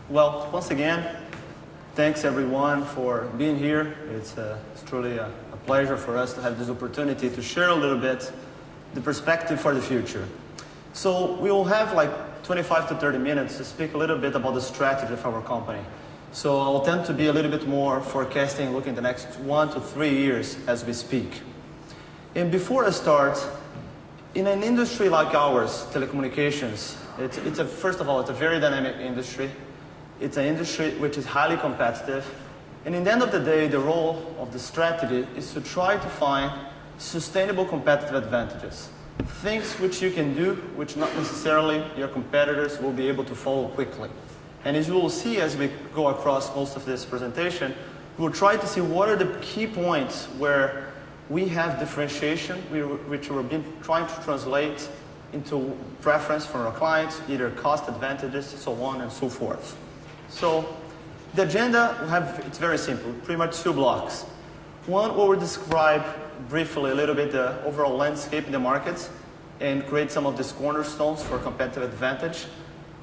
Well, once again, thanks everyone for being here. It's truly a pleasure for us to have this opportunity to share a little bit the perspective for the future. So we will have like 25 to 30 minutes to speak a little bit about the strategy of our company. So I'll tend to be a little bit more forecasting, looking the next 1 to 3 years as we speak. And before I start, in an industry like ours, telecommunications, first of all, it's a very dynamic industry. It's an industry which is highly competitive. And in the end of the day, the role of the strategy is to try to find sustainable competitive advantages. Things which you can do, which not necessarily your competitors will be able to follow quickly. And as you will see as we go across most of this presentation, we'll try to see what are the key points where we have differentiation, which we've been trying to translate into preference for our clients, either cost advantages, so on and so forth. So the agenda, it's very simple, pretty much 2 blocks. One, we will describe briefly a little bit the overall landscape in the markets and create some of these cornerstones for competitive advantage.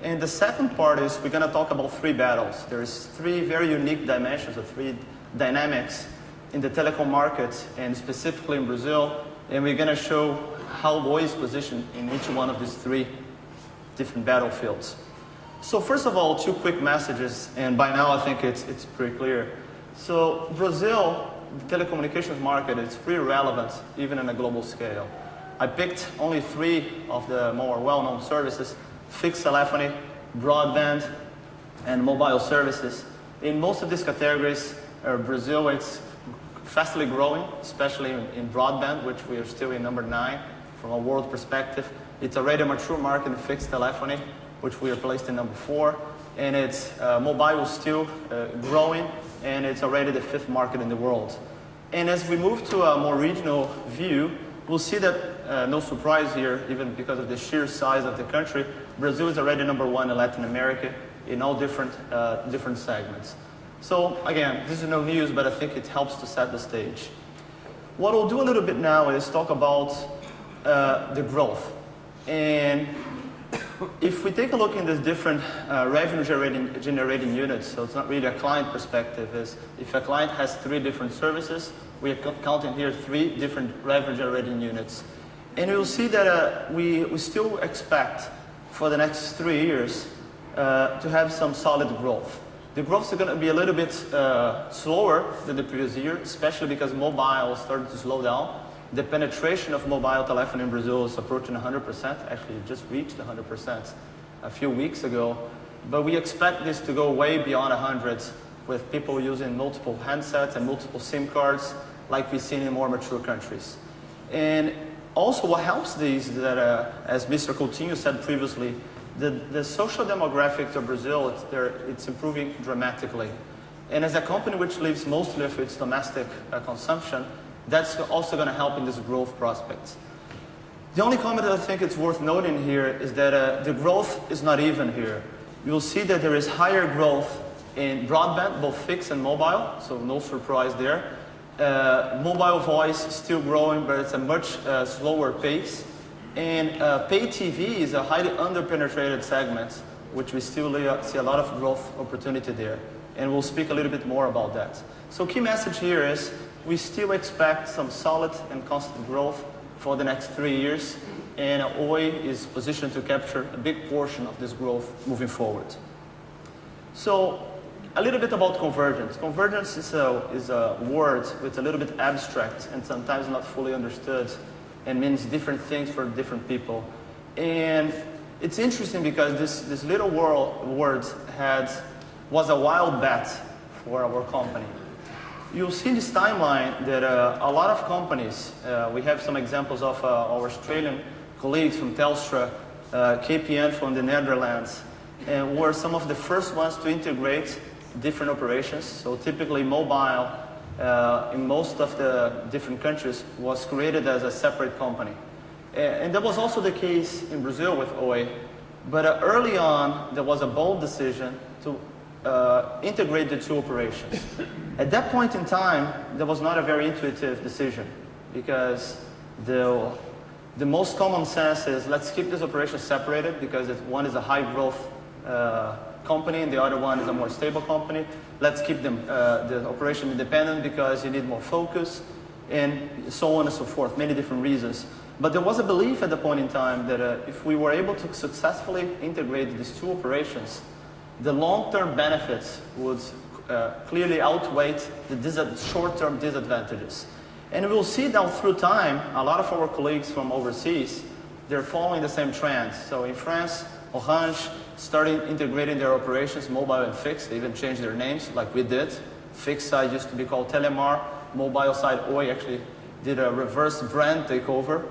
And the second part is we're going to talk about 3 battles. There's 3 very unique dimensions, or 3 dynamics in the telecom market, and specifically in Brazil. And we're going to show how Oi is positioned in each one of these 3 different battlefields. So first of all, 2 quick messages, and by now I think it's pretty clear. So Brazil, the telecommunications market, is pretty relevant even on a global scale. I picked only 3 of the more well-known services: fixed telephony, broadband, and mobile services. In most of these categories, Brazil is fastly growing, especially in broadband, which we are still in number 9 from a world perspective. It's already a mature market in fixed telephony, which we are placed in number 4. And it's mobile is still growing, and it's already the 5th market in the world. And as we move to a more regional view, we'll see that, no surprise here, even because of the sheer size of the country, Brazil is already number 1 in Latin America in all different segments. So again, this is no news, but I think it helps to set the stage. What we'll do a little bit now is talk about the growth. And if we take a look in these different revenue generating units, so it's not really a client perspective, is if a client has 3 different services, we are counting here 3 different revenue generating units. And you'll see that we still expect for the next 3 years to have some solid growth. The growth is going to be a little bit slower than the previous year, especially because mobile started to slow down. The penetration of mobile telephony in Brazil is approaching 100%. Actually, it just reached 100% a few weeks ago. But we expect this to go way beyond 100, with people using multiple handsets and multiple SIM cards, like we've seen in more mature countries. And also what helps these is that, as Mr. Coutinho said previously, the social demographics of Brazil, it's improving dramatically. And as a company which lives mostly of its domestic consumption, that's also going to help in this growth prospects. The only comment that I think it's worth noting here is that the growth is not even here. You'll see that there is higher growth in broadband, both fixed and mobile, so no surprise there. Mobile voice is still growing, but it's a much slower pace. And pay TV is a highly underpenetrated segment, which we still see a lot of growth opportunity there. And we'll speak a little bit more about that. So key message here is we still expect some solid and constant growth for the next 3 years. And Oi is positioned to capture a big portion of this growth moving forward. So a little bit about convergence. Convergence is a word which is a little bit abstract and sometimes not fully understood, and means different things for different people. And it's interesting because this little word was a wild bet for our company. You'll see this timeline that a lot of companies, we have some examples of our Australian colleagues from Palestra, KPN from the Netherlands, and were some of the first ones to integrate different operations. So typically mobile, in most of the different countries, was created as a separate company. And that was also the case in Brazil with Oi. But early on, there was a bold decision to integrate the 2 operations. At that point in time, that was not a very intuitive decision, because the most common sense is let's keep this operation separated, because one is a high growth company and the other one is a more stable company. Let's keep them, the operation independent because you need more focus, and so on and so forth, many different reasons. But there was a belief at the point in time that if we were able to successfully integrate these two operations, the long-term benefits would clearly outweigh the short-term disadvantages. And we'll see now through time, a lot of our colleagues from overseas, they're following the same trends. So in France, Orange started integrating their operations, mobile and fixed. They even changed their names like we did. Fixed side used to be called Telemar. Mobile side, Oi actually did a reverse brand takeover.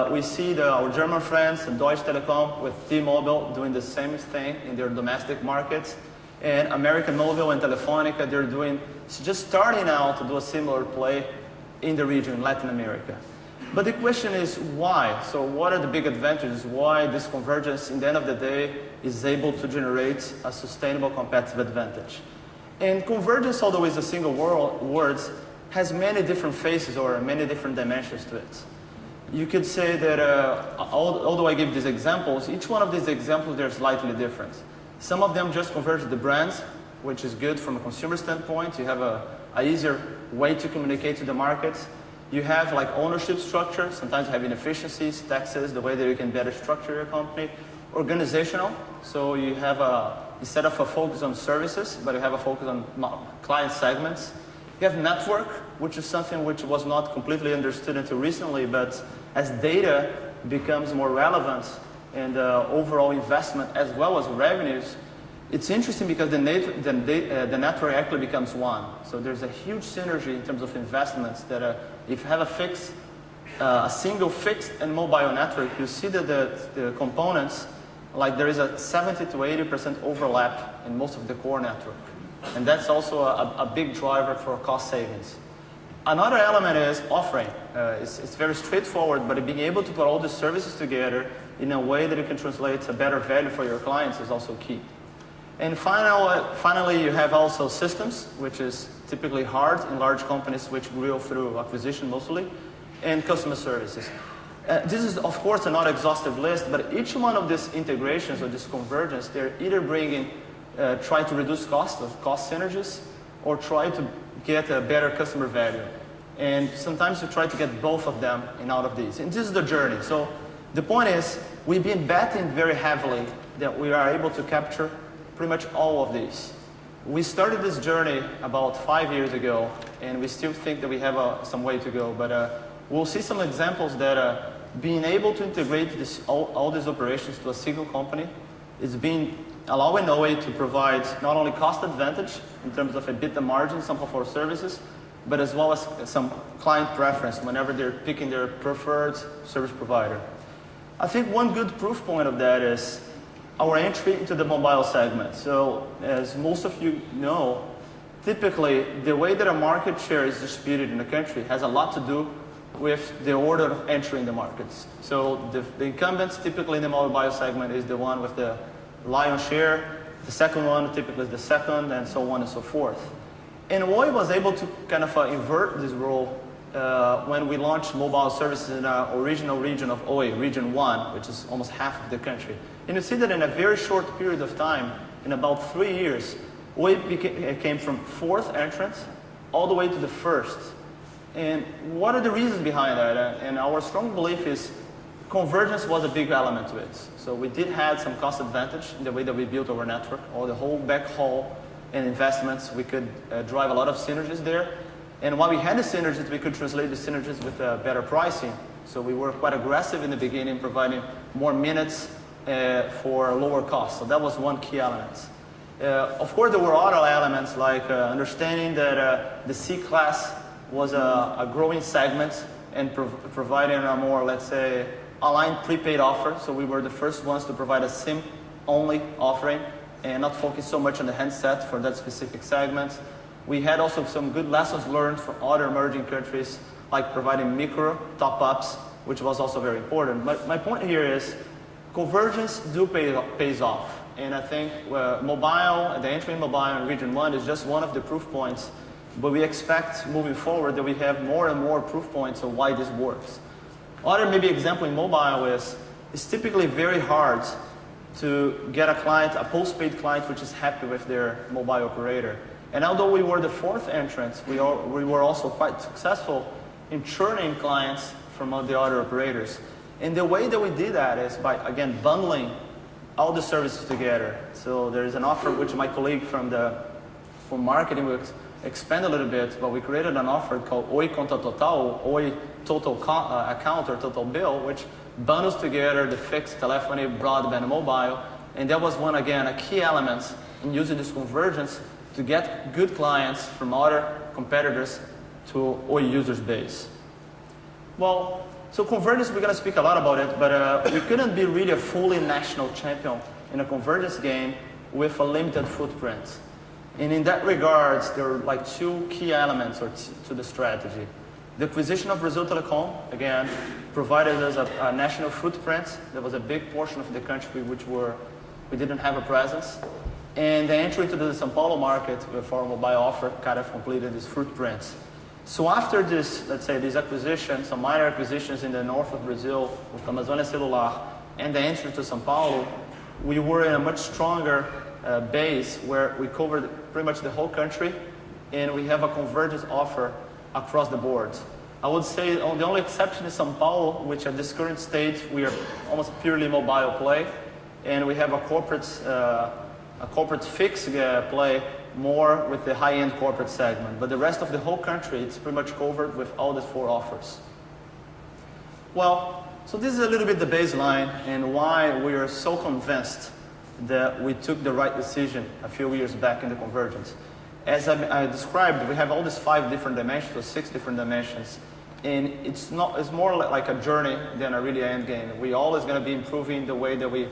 We see our German friends and Deutsche Telekom with T-Mobile doing the same thing in their domestic markets. And American Mobile and Telefonica, they're doing, just starting out to do a similar play in the region, Latin America. But the question is why? So what are the big advantages? Why this convergence, in the end of the day, is able to generate a sustainable competitive advantage? And convergence, although it's a single word, has many different faces or many different dimensions to it. You could say that, although I give these examples, each one of these examples, they're slightly different. Some of them just converge the brands, which is good from a consumer standpoint. You have a easier way to communicate to the market. You have like ownership structure. Sometimes you have inefficiencies, taxes, the way that you can better structure your company. Organizational. So you have instead of a focus on services, but you have a focus on client segments. You have network, which is something which was not completely understood until recently, but as data becomes more relevant and overall investment as well as revenues, it's interesting because the network actually becomes one. So there's a huge synergy in terms of investments that if you have a single fixed and mobile network, you see that the components, like there is a 70 to 80% overlap in most of the core network. And that's also a big driver for cost savings. Another element is offering. It's very straightforward, but being able to put all the services together in a way that you can translate a better value for your clients is also key. And finally, you have also systems, which is typically hard in large companies which grew through acquisition mostly, and customer services. This is, of course, a not exhaustive list, but each one of these integrations or this convergence, they're either try to reduce cost synergies, or try to get a better customer value. And sometimes you try to get both of them out of these. And this is the journey. So the point is, we've been betting very heavily that we are able to capture pretty much all of these. We started this journey about 5 years ago, and we still think that we have some way to go. But we'll see some examples that being able to integrate all these operations to a single company is allowing Oi to provide not only cost advantage in terms of EBITDA margin, some of our services, but as well as some client preference whenever they're picking their preferred service provider. I think one good proof point of that is our entry into the mobile segment. So as most of you know, typically the way that a market share is distributed in the country has a lot to do with the order of entering the markets. So the incumbents typically in the mobile segment is the one with the lion's share, the second one typically is the second, and so on and so forth. And Oi was able to kind of invert this role when we launched mobile services in our original region of Oi, Region 1, which is almost half of the country. And you see that in a very short period of time, in about 3 years, Oi came from 4th entrant all the way to the 1st. And what are the reasons behind that? And our strong belief is convergence was a big element to it. So we did have some cost advantage in the way that we built our network, or the whole backhaul and investments. We could drive a lot of synergies there. And while we had the synergies, we could translate the synergies with better pricing. So we were quite aggressive in the beginning, providing more minutes for lower cost. So that was one key element. Of course, there were other elements like understanding that the C class was a growing segment and providing a more, let's say, aligned prepaid offer. So we were the first ones to provide a SIM-only offering and not focus so much on the handset for that specific segment. We had also some good lessons learned from other emerging countries, like providing micro top-ups, which was also very important. My point here is convergence pays off. And I think the entry in mobile in Region 1 is just one of the proof points. But we expect moving forward that we have more and more proof points of why this works. Other maybe example in mobile is it's typically very hard to get a client, a postpaid client, which is happy with their mobile operator. And although we were the fourth entrant, we were also quite successful in churning clients from the other operators. And the way that we did that is by, again, bundling all the services together. So there's an offer which my colleague from marketing will expand a little bit, but we created an offer called Oi Conta Total, Oi Total Account or Total Bill, which bundles together the fixed telephony, broadband, and mobile. And that was one, again, a key element in using this convergence to get good clients from other competitors to Oi users base. Well, so convergence, we're going to speak a lot about it, but we couldn't be really a fully national champion in a convergence game with a limited footprint. And in that regard, there are like two key elements to the strategy. The acquisition of Brazil Telecom, again, provided us a national footprint. There was a big portion of the country which we didn't have a presence. And the entry into the São Paulo market with our mobile offer kind of completed this footprint. So after this, let's say, these acquisitions, some minor acquisitions in the north of Brazil with Amazônia Celular and the entry to São Paulo, we were in a much stronger base where we covered pretty much the whole country, and we have a convergence offer across the board. I would say the only exception is São Paulo, which at this current stage we are almost purely mobile play, and we have a corporate fixed play more with the high-end corporate segment. But the rest of the whole country, it's pretty much covered with all the four offers. Well, so this is a little bit the baseline and why we are so convinced that we took the right decision a few years back in the convergence. As I described, we have all these 5 different dimensions, or 6 different dimensions, and it's more like a journey than a really end game. We always going to be improving the way that we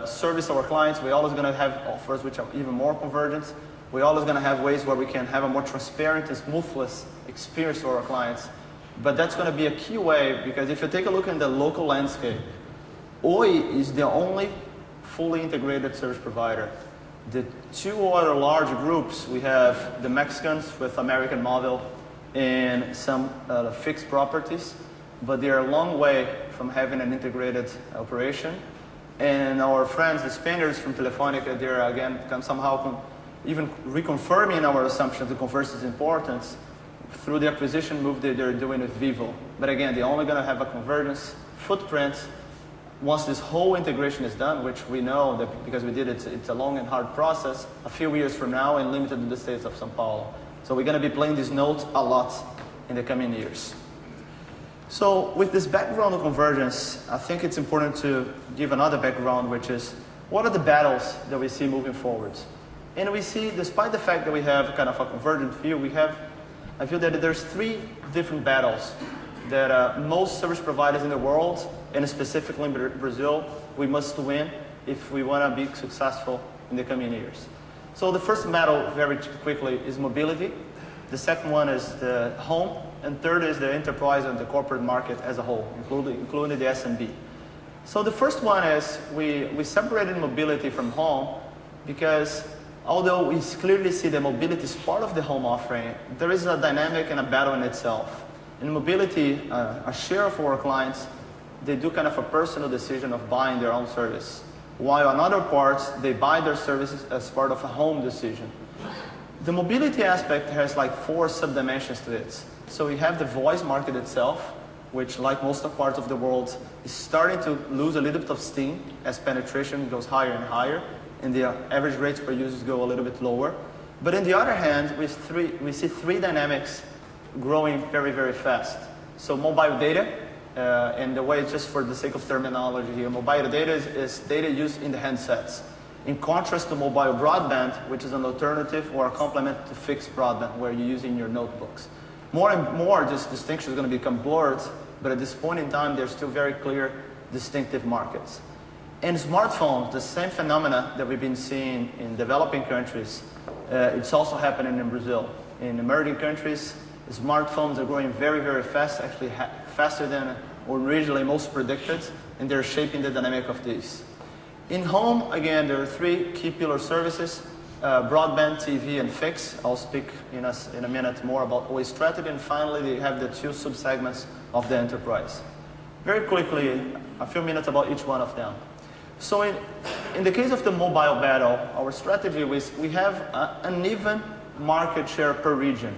service our clients. We're always going to have offers which are even more convergent. We're always going to have ways where we can have a more transparent and smoothless experience for our clients. But that's going to be a key way, because if you take a look in the local landscape, Oi is the only fully integrated service provider. The 2 other large groups, we have the Mexicans with American model and some fixed properties, but they are a long way from having an integrated operation. And our friends, the Spaniards from Telefónica, they're again somehow even reconfirming our assumption that convergence is important through the acquisition move that they're doing with Vivo. But again, they're only going to have a convergence footprint once this whole integration is done, which we know that because we did it, it's a long and hard process, a few years from now and limited to the states of São Paulo. So we're going to be playing this note a lot in the coming years. So with this background of convergence, I think it's important to give another background, which is what are the battles that we see moving forward? And we see, despite the fact that we have kind of a convergent view, I feel that there's 3 different battles that most service providers in the world, and specifically in Brazil, we must win if we want to be successful in the coming years. So the first battle, very quickly, is mobility. The second one is the home, and third is the enterprise and the corporate market as a whole, including the SMB. So the first one is we separated mobility from home because although we clearly see that mobility is part of the home offering, there is a dynamic and a battle in itself. In mobility, a share of our clients, they do kind of a personal decision of buying their own service, while on other parts, they buy their services as part of a home decision. The mobility aspect has like 4 sub-dimensions to it. So we have the voice market itself, which like most of parts of the world is starting to lose a little bit of steam as penetration goes higher and higher, and the average rates per users go a little bit lower. But on the other hand, we see 3 dynamics growing very, very fast. So mobile data, and the way, just for the sake of terminology here, mobile data is data used in the handsets. In contrast to mobile broadband, which is an alternative or a complement to fixed broadband, where you're using your notebooks. More and more, this distinction is going to become blurred, but at this point in time, there's still very clear, distinctive markets. In smartphones, the same phenomena that we've been seeing in developing countries, it's also happening in Brazil. In emerging countries, smartphones are growing very, very fast, actually faster than originally most predicted, and they're shaping the dynamic of these. In home, again, there are 3 key pillar services, broadband, TV, and fixed. I'll speak in a minute more about Oi strategy, and finally, they have the 2 subsegments of the enterprise. Very quickly, a few minutes about each one of them. So in the case of the mobile battle, our strategy was we have an uneven market share per region.